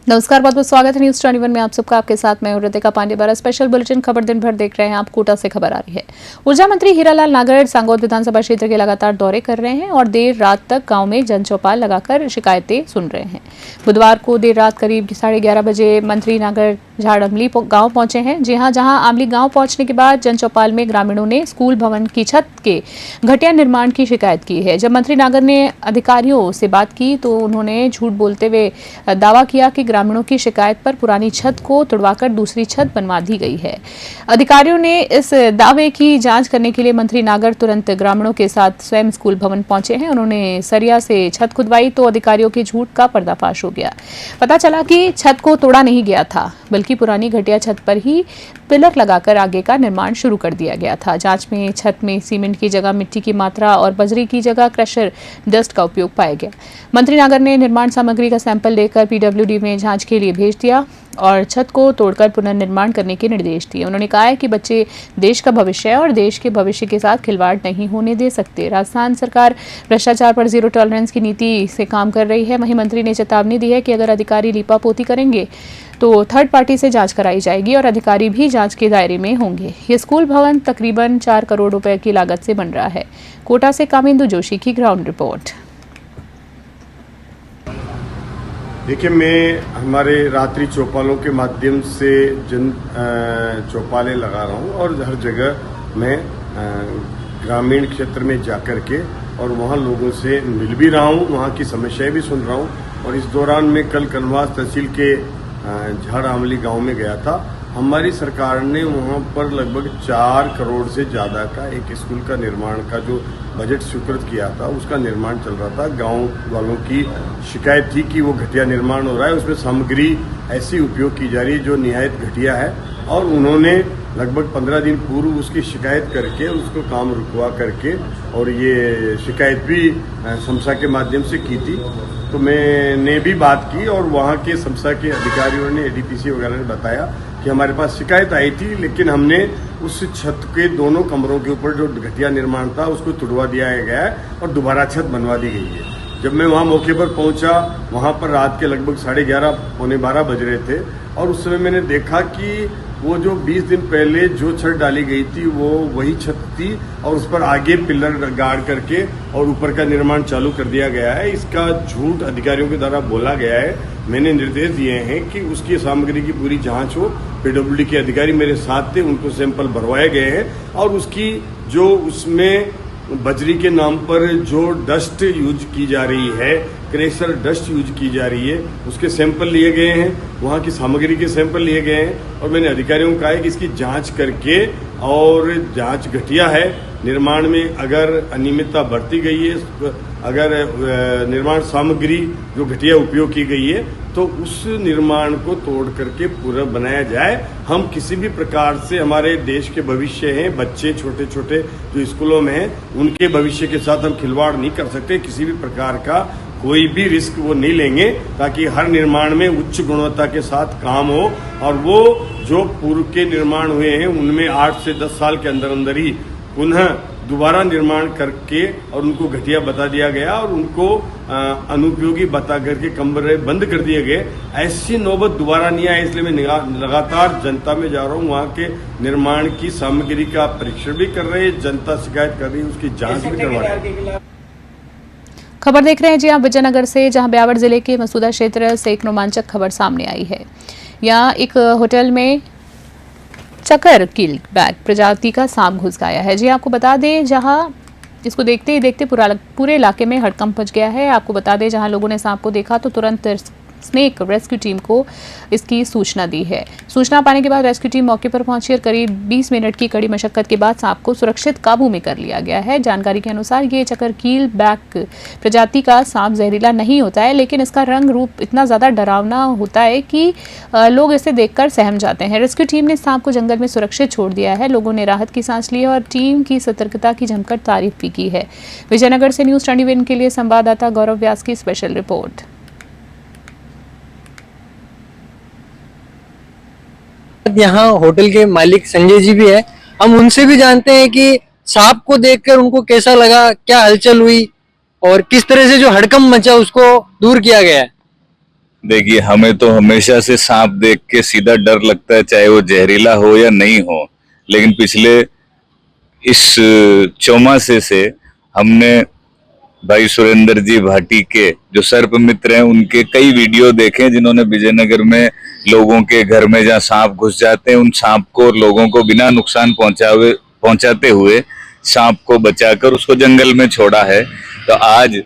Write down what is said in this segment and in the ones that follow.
नमस्कार, बहुत बहुत स्वागत है न्यूज 21 में आप सबका। आपके साथ मैं ऋतिका पांडे। बारा स्पेशल बुलेटिन खबर दिन भर देख रहे हैं आप। कोटा से खबर आ रही है। ऊर्जा मंत्री हीरालाल नागर सांगोद विधानसभा क्षेत्र के लगातार दौरे कर रहे हैं और देर रात तक गांव में जनचौपाल लगाकर शिकायतें सुन रहे हैं। बुधवार को देर रात करीब 11:30 बजे मंत्री नागर झाड़अमली गांव पहुंचे हैं। जी हां, जहां आमली गांव पहुंचने के बाद जनचौपाल में ग्रामीणों ने स्कूल भवन की छत के घटिया निर्माण की शिकायत की है। जब मंत्री नागर ने अधिकारियों से बात की तो उन्होंने झूठ बोलते हुए दावा किया कि ग्रामीणों की शिकायत पर पुरानी छत को तुड़वाकर दूसरी छत बनवा दी गई है। अधिकारियों ने इस दावे की जांच करने के लिए मंत्री नागर तुरंत ग्रामीणों के साथ स्वयं स्कूल भवन पहुंचे हैं। उन्होंने सरिया से छत खुदवाई तो अधिकारियों के झूठ का पर्दाफाश हो गया। पता चला कि छत को तोड़ा नहीं गया था, बल्कि पुरानी घटिया छत पर ही पिलर लगाकर आगे का निर्माण शुरू कर दिया गया था। जांच में छत में सीमेंट की जगह मिट्टी की मात्रा और बजरी की जगह क्रशर डस्ट का उपयोग पाया गया। मंत्री नागर ने निर्माण सामग्री का सैंपल लेकर पीडब्ल्यूडी में जांच के लिए भेज दिया और छत को तोड़कर पुनर्निर्माण करने के निर्देश दिए। उन्होंने कहा है कि बच्चे देश का भविष्य है और देश के भविष्य के साथ खिलवाड़ नहीं होने दे सकते। राजस्थान सरकार भ्रष्टाचार पर जीरो टॉलरेंस की नीति से काम कर रही है। वहीं मंत्री ने चेतावनी दी है कि अगर अधिकारी लीपापोती करेंगे तो थर्ड पार्टी से जांच कराई जाएगी और अधिकारी भी जांच के दायरे में होंगे। ये स्कूल भवन तकरीबन 4 करोड़ रुपए की लागत से बन रहा है। कोटा से कामेंदु जोशी की ग्राउंड रिपोर्ट। देखिए, मैं हमारे रात्रि चौपालों के माध्यम से जन चौपालें लगा रहा हूँ और हर जगह मैं ग्रामीण क्षेत्र में जाकर के और वहाँ लोगों से मिल भी रहा हूँ, वहाँ की समस्याएं भी सुन रहा हूँ। और इस दौरान मैं कल कनवास तहसील के झाड़अमली गांव में गया था। हमारी सरकार ने वहाँ पर लगभग 4 करोड़ से ज़्यादा का एक स्कूल का निर्माण का जो बजट स्वीकृत किया था, उसका निर्माण चल रहा था। गांव वालों की शिकायत थी कि वो घटिया निर्माण हो रहा है, उसमें सामग्री ऐसी उपयोग की जा रही है जो निहायत घटिया है। और उन्होंने लगभग 15 दिन पूर्व उसकी शिकायत करके उसको काम रुकवा करके और ये शिकायत भी समसा के माध्यम से की थी। तो मैंने भी बात की और वहाँ के समसा के अधिकारियों ने, एडीपीसी वगैरह ने बताया कि हमारे पास शिकायत आई थी, लेकिन हमने उस छत के दोनों कमरों के ऊपर जो घटिया निर्माण था उसको तुड़वा दिया गया है और दोबारा छत बनवा दी गई है। जब मैं वहाँ मौके पर पहुँचा, वहाँ पर रात के लगभग 11:30 पौने 12 बज रहे थे और उस समय मैंने देखा कि वो जो 20 दिन पहले जो छत डाली गई थी वो वही छत थी और उस पर आगे पिलर गाड़ करके और ऊपर का निर्माण चालू कर दिया गया है। इसका झूठ अधिकारियों के द्वारा बोला गया है। मैंने निर्देश दिए हैं कि उसकी सामग्री की पूरी जांच हो। पीडब्ल्यूडी के अधिकारी मेरे साथ थे, उनको सैंपल भरवाए गए हैं और उसकी जो उसमें बजरी के नाम पर जो डस्ट यूज की जा रही है, क्रेशर डस्ट यूज की जा रही है, उसके सैंपल लिए गए हैं, वहाँ की सामग्री के सैंपल लिए गए हैं। और मैंने अधिकारियों को कहा है कि इसकी जांच करके, और जांच घटिया है, निर्माण में अगर अनियमितता बरती गई है, अगर निर्माण सामग्री जो घटिया उपयोग की गई है तो उस निर्माण को तोड़ करके पूरा बनाया जाए। हम किसी भी प्रकार से, हमारे देश के भविष्य हैं, बच्चे छोटे छोटे जो स्कूलों में हैं, उनके भविष्य के साथ हम खिलवाड़ नहीं कर सकते। किसी भी प्रकार का कोई भी रिस्क वो नहीं लेंगे, ताकि हर निर्माण में उच्च गुणवत्ता के साथ काम हो। और वो जो पूर्व के निर्माण हुए हैं उनमें 8 से 10 साल के अंदर अंदर ही पुनः दोबारा निर्माण करके और उनको घटिया बता दिया गया और उनको अनुपयोगी बता करके कमरे बंद कर दिए गए। ऐसी नौबत दोबारा नहीं आए, इसलिए मैं लगातार जनता में जा रहा हूँ। वहाँ के निर्माण की सामग्री का परीक्षण भी कर रहे हैं, जनता शिकायत कर रही है, उसकी जांच भी करवा रहे हैं। खबर देख रहे हैं जी आप विजयनगर से, जहां ब्यावर जिले के मसूदा क्षेत्र से एक रोमांचक खबर सामने आई है। यहाँ एक होटल में चकर कील बैग प्रजाति का सांप घुस गया है। जी आपको बता दें, जहां जिसको देखते ही देखते पूरे इलाके में हड़कंप मच गया है। आपको बता दें, जहां लोगों ने सांप को देखा तो तुरंत स्नेक रेस्क्यू टीम को इसकी सूचना दी है। सूचना पाने के बाद रेस्क्यू टीम मौके पर पहुंची और करीब 20 मिनट की कड़ी मशक्कत के बाद सांप को सुरक्षित काबू में कर लिया गया है। जानकारी के अनुसार ये चकरकील बैग प्रजाति का सांप जहरीला नहीं होता है, लेकिन इसका रंग रूप इतना ज़्यादा डरावना होता है कि लोग इसे देखकर सहम जाते हैं। रेस्क्यू टीम ने सांप को जंगल में सुरक्षित छोड़ दिया है। लोगों ने राहत की सांस ली और टीम की सतर्कता की जमकर तारीफ भी की है। विजयनगर से न्यूज़ 21 के लिए संवाददाता गौरव व्यास की स्पेशल रिपोर्ट। यहाँ होटल के मालिक संजय जी भी है, हम उनसे भी जानते हैं कि सांप को देखकर उनको कैसा लगा, क्या हलचल हुई और किस तरह से जो हड़कंप मचा उसको दूर किया गया है। देखिए, हमें तो हमेशा से सांप देख के सीधा डर लगता है, चाहे वो जहरीला हो या नहीं हो। लेकिन पिछले इस चौमासे से हमने भाई सुरेंद्र जी भाटी के जो सर्प मित्र हैं उनके कई वीडियो देखे, जिन्होंने विजयनगर में लोगों के घर में जहाँ सांप घुस जाते हैं, उन सांप को लोगों को बिना नुकसान पहुंचाते हुए सांप को बचाकर उसको जंगल में छोड़ा है। तो आज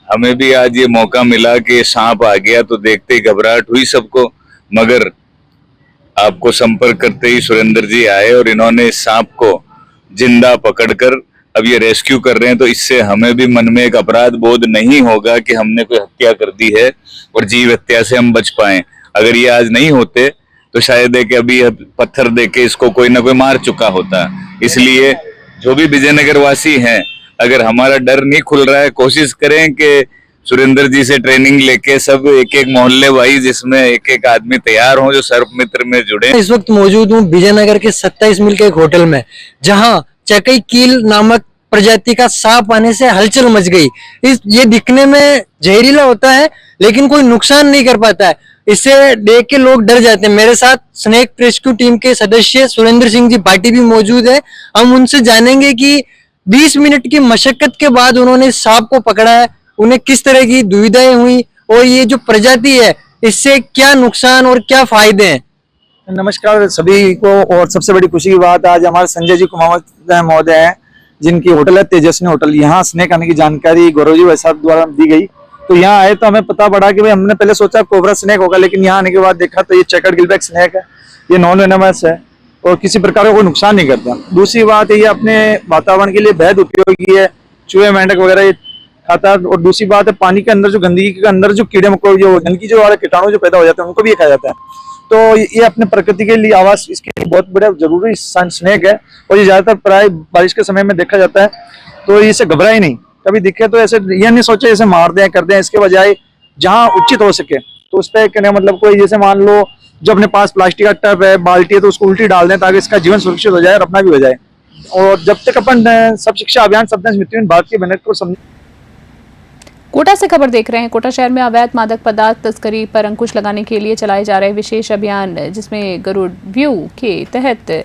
हमें भी आज ये मौका मिला कि सांप आ गया तो देखते ही घबराहट हुई सबको, मगर आपको संपर्क करते ही सुरेंद्र जी आए और इन्होंने इस सांप को जिंदा पकड़कर अब ये रेस्क्यू कर रहे हैं। तो इससे हमें भी मन में एक अपराध बोध नहीं होगा कि हमने कोई हत्या कर दी है और जीव हत्या से हम बच पाए। अगर ये आज नहीं होते तो शायद है कि अभी पत्थर देके इसको कोई ना कोई मार चुका होता। इसलिए जो भी विजयनगर वासी हैं, अगर हमारा डर नहीं खुल रहा है, कोशिश करें कि सुरेंद्र जी से ट्रेनिंग लेके सब एक एक मोहल्ले वाइज जिसमें एक एक आदमी तैयार हो जो सर्प मित्र में जुड़े। इस वक्त मौजूद हूँ विजयनगर के 27 मील के एक होटल में, जहां चकई कील नामक प्रजाति का सांप आने से हलचल मच गई। ये दिखने में जहरीला होता है लेकिन कोई नुकसान नहीं कर पाता है। इसे देख के लोग डर जाते हैं। मेरे साथ स्नेक रेस्क्यू टीम के सदस्य सुरेंद्र सिंह जी भाटी भी मौजूद है। हम उनसे जानेंगे कि 20 मिनट की मशक्कत के बाद उन्होंने सांप को पकड़ा है, उन्हें किस तरह की दुविधाएं हुई और ये जो प्रजाति है इससे क्या नुकसान और क्या फायदे हैं। नमस्कार सभी को। और सबसे बड़ी खुशी की बात, आज हमारे संजय जी कुमावत महोदय हैं जिनकी होटल है तेजस्वी होटल। यहाँ स्नेक आने की जानकारी गौरव जी भाई साहब द्वारा दी गई, तो यहाँ आए तो हमें पता पड़ा कि भाई हमने पहले सोचा कोबरा स्नेक होगा, लेकिन यहाँ आने के बाद देखा तो ये चेकर्ड गिलबैक स्नेक है। ये नॉन वेनमस है और किसी प्रकार का कोई नुकसान नहीं करता। दूसरी बात ये अपने वातावरण के लिए बेहद उपयोगी है, चूहे मेंढक वगैरह ये खाता है। और दूसरी बात है पानी के अंदर जो गंदगी के अंदर जो कीड़े मकोड़े जो गंदगी जो वाले कीटाणु जो पैदा हो जाते हैं उनको भी खाया जाता है। तो ये अपने प्रकृति के लिए आवास इसके लिए बहुत बड़ा जरूरी स्नेक है और ये ज्यादातर प्राय बारिश के समय में देखा जाता है। तो इसे घबरा ही नहीं, कभी दिखे तो ऐसे यह नहीं सोचे इसे मार दें कर दें। इसके बजाय जहाँ उचित हो सके तो उस पर कहने मतलब कोई जैसे मान लो जो अपने पास प्लास्टिक का टब है बाल्टी है तो उसको उल्टी डाल दें ताकि इसका जीवन सुरक्षित हो जाए और अपना भी हो जाए। और जब तक अपन सब शिक्षा अभियान सबने मृत्यु भारत की मेहनत को समझ। कोटा से खबर देख रहे हैं। कोटा शहर में अवैध मादक पदार्थ तस्करी पर अंकुश लगाने के लिए चलाए जा रहे विशेष अभियान जिसमें गरुड़ व्यू के तहत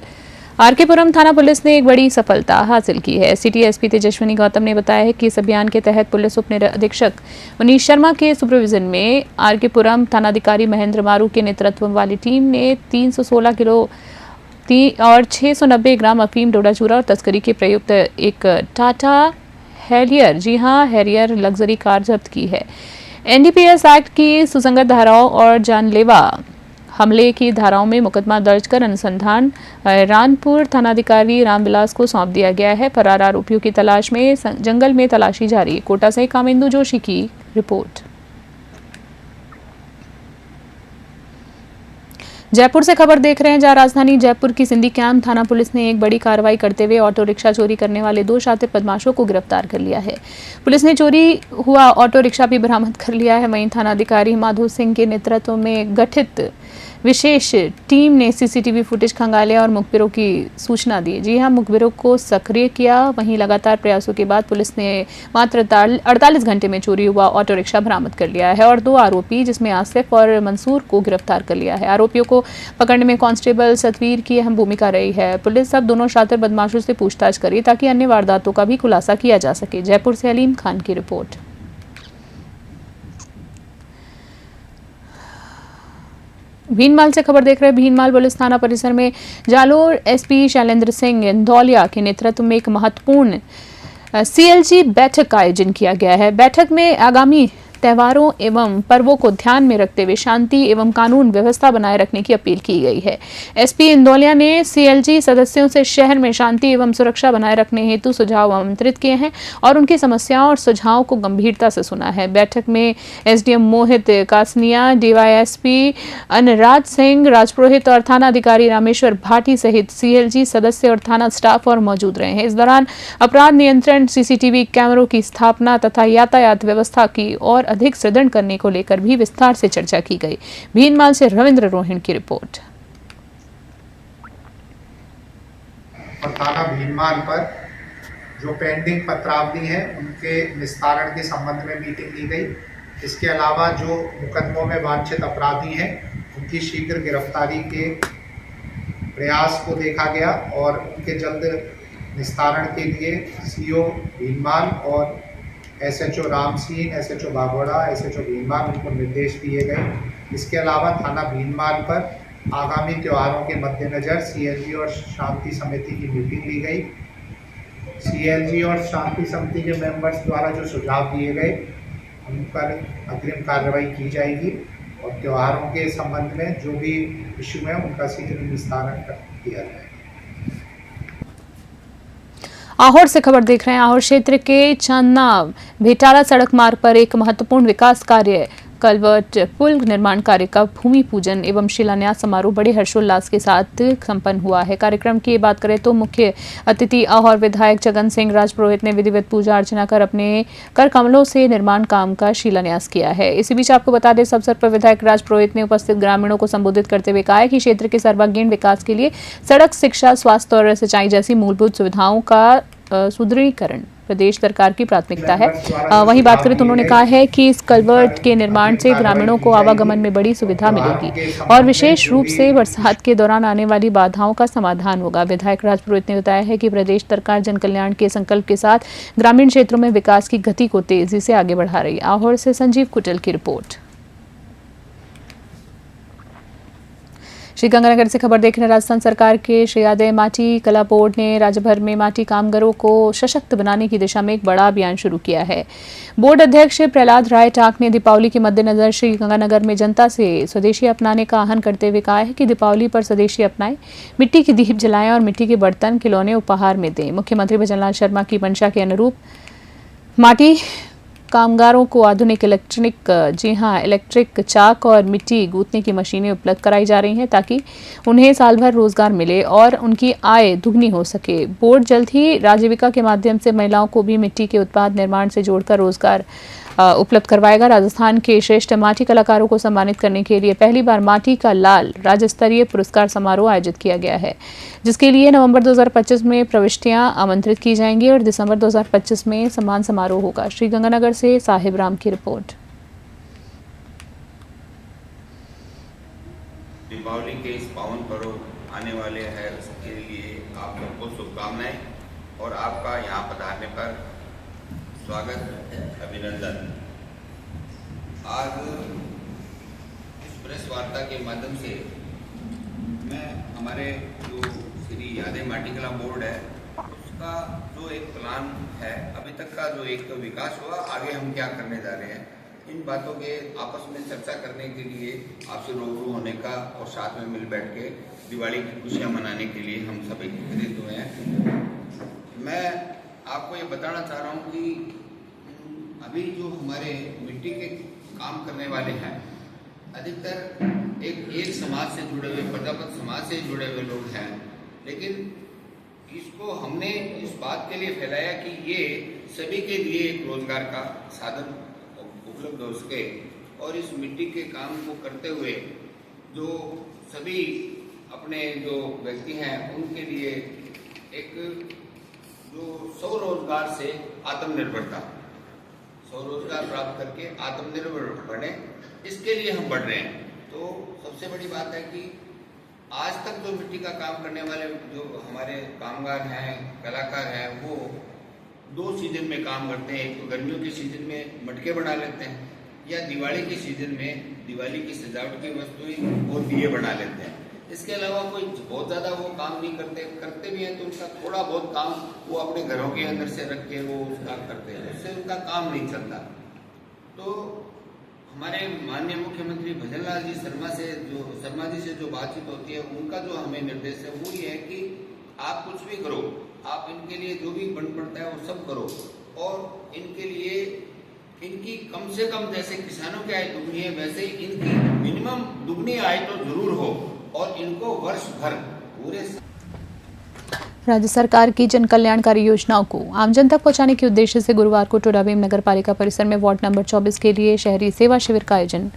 आरकेपुरम थाना पुलिस ने एक बड़ी सफलता हासिल की है। सिटी एसपी तेजस्विनी गौतम ने बताया है कि इस अभियान के तहत पुलिस उप निरीक्षक मनीष शर्मा के सुपरविजन में आरकेपुरम थानाधिकारी महेंद्र मारू के नेतृत्व वाली टीम ने 316 किलो और 690 ग्राम अफीम डोडा चूरा और तस्करी के प्रयुक्त एक टाटा हैरियर, जी हां हैरियर लग्जरी कार जब्त की है। एनडीपीएस एक्ट की सुसंगत धाराओं और जानलेवा हमले की धाराओं में मुकदमा दर्ज कर अनुसंधान रानपुर थानाधिकारी रामविलास को सौंप दिया गया है। फरार आरोपियों की तलाश में जंगल में तलाशी जारी। कोटा से कामिंदु जोशी की रिपोर्ट। जयपुर से खबर देख रहे हैं जहां राजधानी जयपुर की सिंधी कैंप थाना पुलिस ने एक बड़ी कार्रवाई करते हुए ऑटो रिक्शा चोरी करने वाले 2 शातिर बदमाशों को गिरफ्तार कर लिया है। पुलिस ने चोरी हुआ ऑटो रिक्शा भी बरामद कर लिया है। वहीं थानाधिकारी माधो सिंह के नेतृत्व में गठित विशेष टीम ने सीसीटीवी फुटेज खंगाले और मुखबिरों की सूचना दी। जी हां, मुखबिरों को सक्रिय किया। वहीं लगातार प्रयासों के बाद पुलिस ने मात्र 48 घंटे में चोरी हुआ ऑटो रिक्शा बरामद कर लिया है और 2 आरोपी जिसमें आसिफ और मंसूर को गिरफ्तार कर लिया है। आरोपियों को पकड़ने में कांस्टेबल सतवीर की अहम भूमिका रही है। पुलिस अब दोनों शातिर बदमाशों से पूछताछ करी ताकि अन्य वारदातों का भी खुलासा किया जा सके। जयपुर से अलीम खान की रिपोर्ट। भीनमाल से खबर देख रहे हैं। भीनमाल पुलिस थाना परिसर में जालोर एसपी शैलेंद्र सिंह इंदौलिया के नेतृत्व में एक महत्वपूर्ण सीएलजी बैठक का आयोजन किया गया है। बैठक में आगामी त्योहारों एवं पर्वों को ध्यान में रखते हुए शांति एवं कानून व्यवस्था बनाए रखने की अपील की गई है। एसपी इंदौलिया ने सीएलजी सदस्यों से शहर में शांति एवं सुरक्षा बनाए रखने हेतु सुझाव आमंत्रित किए हैं और उनकी समस्याओं और सुझावों को गंभीरता से सुना है। बैठक में एसडीएम मोहित कासनिया, डीवाईएसपी अनुराज सिंह राजपुरोहित और थाना अधिकारी रामेश्वर भाटी सहित सीएलजी सदस्य और थाना स्टाफ और मौजूद रहे हैं। इस दौरान अपराध नियंत्रण, सीसीटीवी कैमरों की स्थापना तथा यातायात व्यवस्था की और अधिक सुदृढ़ करने को लेकर भी विस्तार से चर्चा की गई। भीनमाल से रविंद्र रोहिण की रिपोर्ट। थाना भीनमाल पर जो पेंडिंग पत्रावली है उनके निस्तारण के संबंध में मीटिंग ली गई इसके अलावा जो मुकदमों में वांछित अपराधी हैं उनकी शीघ्र गिरफ्तारी के प्रयास को देखा गया और उनके जल्द निस्तारण के लिए सीओ भीनमाल और SHO Ramseen, SHO Bagoda, SHO Bhinmal उनको निर्देश दिए गए। इसके अलावा थाना भीनमाल पर आगामी त्योहारों के मद्देनज़र सीएलजी और शांति समिति की मीटिंग ली गई। सीएलजी और शांति समिति के मेंबर्स द्वारा जो सुझाव दिए गए उन पर अग्रिम कार्रवाई की जाएगी और त्योहारों के संबंध में जो भी इशू है उनका शीघ्र निस्तारण किया जाएगा। आहोर से खबर देख रहे हैं। आहोर क्षेत्र के चांदना भेटाला सड़क मार्ग पर एक महत्वपूर्ण विकास कार्य कलवर्ट पुल निर्माण कार्य का भूमि पूजन एवं शिलान्यास समारोह बड़े हर्षोल्लास के साथ संपन्न हुआ है। कार्यक्रम की बात करें तो मुख्य अतिथि आहोर विधायक जगन सिंह राजपुरोहित ने विधिवत पूजा अर्चना कर अपने कर कमलों से निर्माण काम का शिलान्यास किया है। इसी बीच आपको बता दें, इस अवसर पर विधायक राजपुरोहित ने उपस्थित ग्रामीणों को संबोधित करते हुए कहा है कि क्षेत्र के सर्वांगीण विकास के लिए सड़क, शिक्षा, स्वास्थ्य और सिंचाई जैसी मूलभूत सुविधाओं का सुदृढ़ीकरण प्रदेश सरकार की प्राथमिकता है। वहीं बात करें तो उन्होंने कहा है कि इस कलवर्ट के निर्माण से ग्रामीणों को आवागमन में बड़ी सुविधा मिलेगी और विशेष रूप से बरसात के दौरान आने वाली बाधाओं का समाधान होगा। विधायक राजपुरोहित ने बताया है कि प्रदेश सरकार जन कल्याण के संकल्प के साथ ग्रामीण क्षेत्रों में विकास की गति को तेजी से आगे बढ़ा रही है। आहोर से संजीव कुटल की रिपोर्ट। श्रीगंगानगर से खबर देख रहे हैं। राजस्थान सरकार के श्री यादव माटी कला बोर्ड ने राज्य भर में माटी कामगारों को सशक्त बनाने की दिशा में एक बड़ा अभियान शुरू किया है। बोर्ड अध्यक्ष प्रहलाद राय टाक ने दीपावली के मद्देनजर श्रीगंगानगर में जनता से स्वदेशी अपनाने का आह्वान करते हुए कहा है कि दीपावली पर स्वदेशी अपनाएं, मिट्टी के दीप जलाएं और मिट्टी के बर्तन, खिलौने उपहार में दें। मुख्यमंत्री भजनलाल शर्मा की मंशा के अनुरूप माटी कामगारों को आधुनिक इलेक्ट्रिक चाक और मिट्टी गूंथने की मशीनें उपलब्ध कराई जा रही हैं ताकि उन्हें साल भर रोजगार मिले और उनकी आय दुगनी हो सके। बोर्ड जल्द ही राजीविका के माध्यम से महिलाओं को भी मिट्टी के उत्पाद निर्माण से जोड़कर रोजगार उपलब्ध करवाएगा। राजस्थान के श्रेष्ठ माटी कलाकारों को सम्मानित करने के लिए पहली बार माटी का लाल राज्य स्तरीय पुरस्कार समारोह आयोजित किया गया है, जिसके लिए नवंबर 2025 में प्रविष्टियां आमंत्रित की जाएंगी और दिसंबर 2025 में सम्मान समारोह होगा। श्रीगंगानगर से साहिब राम की रिपोर्ट। दीपावली के इस पावन पर्व आने वाले हैं, उसके लिए आप सबको शुभकामनाएं और आपका यहाँ पधारने पर स्वागत, अभिनंदन। आज इस प्रेस वार्ता के माध्यम से मैं हमारे जो श्री यादव माटी कला बोर्ड है उसका जो एक प्लान है, अभी तक का जो एक विकास हुआ, आगे हम क्या करने जा रहे हैं, इन बातों के आपस में चर्चा करने के लिए आपसे रूबरू होने का और साथ में मिल बैठ के दिवाली की खुशियाँ मनाने के लिए हम सब एकत्रित हुए हैं। मैं आपको ये बताना चाह रहा हूँ कि अभी जो हमारे मिट्टी के काम करने वाले हैं, अधिकतर एक समाज से जुड़े हुए, प्रजापत समाज से जुड़े हुए लोग हैं, लेकिन इसको हमने इस बात के लिए फैलाया कि ये सभी के लिए एक रोजगार का साधन उपलब्ध हो सके और इस मिट्टी के काम को करते हुए जो सभी अपने जो व्यक्ति हैं उनके लिए एक जो स्वरोजगार से आत्मनिर्भरता, स्वरोजगार प्राप्त करके आत्मनिर्भर बने, इसके लिए हम बढ़ रहे हैं। तो सबसे बड़ी बात है कि आज तक जो मिट्टी का काम करने वाले जो हमारे कामगार हैं, कलाकार हैं, वो 2 सीजन में काम करते हैं। एक तो गर्मियों के सीजन में मटके बना लेते हैं या दिवाली के सीजन में दिवाली की सजावट की वस्तुएं और दिए बना लेते हैं। इसके अलावा कोई बहुत ज़्यादा वो काम नहीं करते भी हैं तो उनका थोड़ा बहुत काम वो अपने घरों के अंदर से रख के वो उसका करते हैं, उससे उनका काम नहीं चलता। तो हमारे माननीय मुख्यमंत्री भजनलाल जी शर्मा जी से जो बातचीत होती है, उनका जो हमें निर्देश है वो ये है कि आप कुछ भी करो, आप इनके लिए जो भी बन पड़ता है वो सब करो और इनके लिए इनकी कम से कम, जैसे किसानों की आय दुगनी है वैसे ही इनकी मिनिमम दुगनी आय तो जरूर हो और इनको वर्ष भर पूरे राज्य सरकार की जन कल्याणकारी योजनाओं को आम जन तक पहुंचाने के उद्देश्य से गुरुवार को टोडाभीम नगर पालिका परिसर में वार्ड नंबर 24 के लिए शहरी सेवा शिविर का आयोजन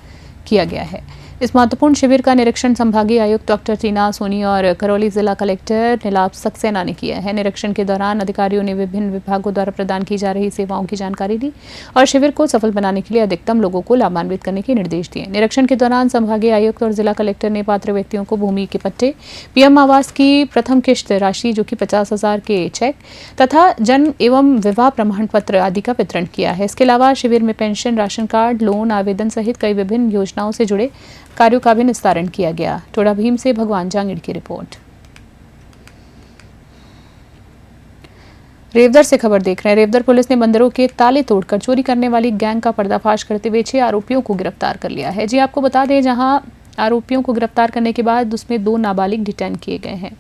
किया गया है। इस महत्वपूर्ण शिविर का निरीक्षण संभागीय आयुक्त डॉक्टर टीना सोनी और करौली जिला कलेक्टर नीलाभ सक्सेना ने किया है। निरीक्षण के दौरान अधिकारियों ने विभिन्न विभागों द्वारा प्रदान की जा रही सेवाओं की जानकारी दी और शिविर को सफल बनाने के लिए अधिकतम लोगों को लाभान्वित करने के निर्देश दिए। निरीक्षण के दौरान संभागीय आयुक्त और जिला कलेक्टर ने पात्र व्यक्तियों को भूमि के पट्टे, पीएम आवास की प्रथम किश्त राशि जो कि 50,000 के चेक तथा जन्म एवं विवाह प्रमाण पत्र आदि का वितरण किया है। इसके अलावा शिविर में पेंशन, राशन कार्ड, लोन आवेदन सहित कई विभिन्न योजनाओं से जुड़े कार्यों का भी निस्तारण किया गया। टोडा भीम से भगवान जांगिड़ की रिपोर्ट। रेवदर से खबर देख रहे हैं। रेवदर पुलिस ने मंदिरों के ताले तोड़कर चोरी करने वाली गैंग का पर्दाफाश करते हुए 6 आरोपियों को गिरफ्तार कर लिया है। जी आपको बता दें, जहां आरोपियों को गिरफ्तार करने के बाद उसमें 2 नाबालिग डिटेन किए गए हैं।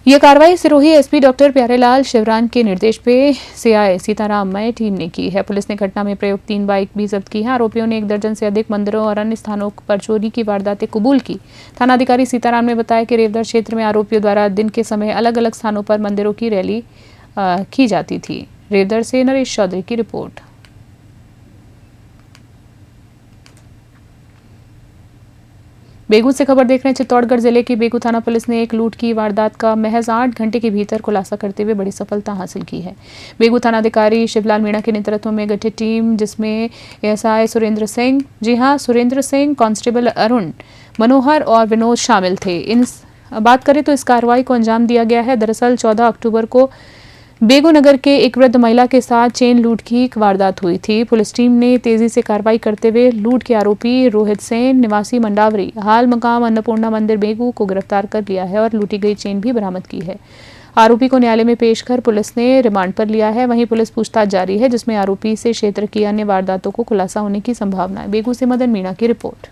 यह कार्रवाई सिरोही एसपी डॉक्टर प्यारेलाल शिवरान के निर्देश पे सीआई सीताराम मय टीम ने की है। पुलिस ने घटना में प्रयुक्त 3 बाइक भी जब्त की हैं। आरोपियों ने 1 दर्जन से अधिक मंदिरों और अन्य स्थानों पर चोरी की वारदातें कबूल की। थानाधिकारी सीताराम ने बताया कि रेवदर क्षेत्र में आरोपियों द्वारा दिन के समय अलग अलग स्थानों पर मंदिरों की रैली की जाती थी। रेवदर से नरेश चौधरी की रिपोर्ट। बेगू से खबर देख रहे हैं। चित्तौड़गढ़ जिले की बेगू थाना पुलिस ने एक लूट की वारदात का महज 8 घंटे के भीतर खुलासा करते हुए बड़ी सफलता हासिल की है। बेगू थानाधिकारी शिवलाल मीणा के नेतृत्व में गठित टीम, जिसमें एएसआई सुरेंद्र सिंह, जी हां सुरेंद्र सिंह, कांस्टेबल अरुण, मनोहर और विनोद शामिल थे। इन बात करें तो इस कार्रवाई को अंजाम दिया गया है। दरअसल 14 अक्टूबर को बेगू नगर के एक वृद्ध महिला के साथ चेन लूट की एक वारदात हुई थी। पुलिस टीम ने तेजी से कार्रवाई करते हुए लूट के आरोपी रोहित सेन निवासी मंडावरी, हाल मकाम अन्नपूर्णा मंदिर बेगू को गिरफ्तार कर लिया है और लूटी गई चेन भी बरामद की है। आरोपी को न्यायालय में पेश कर पुलिस ने रिमांड पर लिया है। वहीं पुलिस पूछताछ जारी है, जिसमें आरोपी से क्षेत्र की अन्य वारदातों को खुलासा होने की संभावना है। बेगू से मदन मीणा की रिपोर्ट।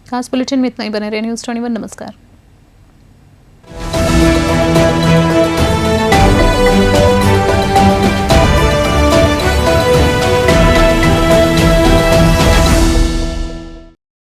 खास बुलेटिन में इतना ही। बने रहे न्यूज़ 21। नमस्कार।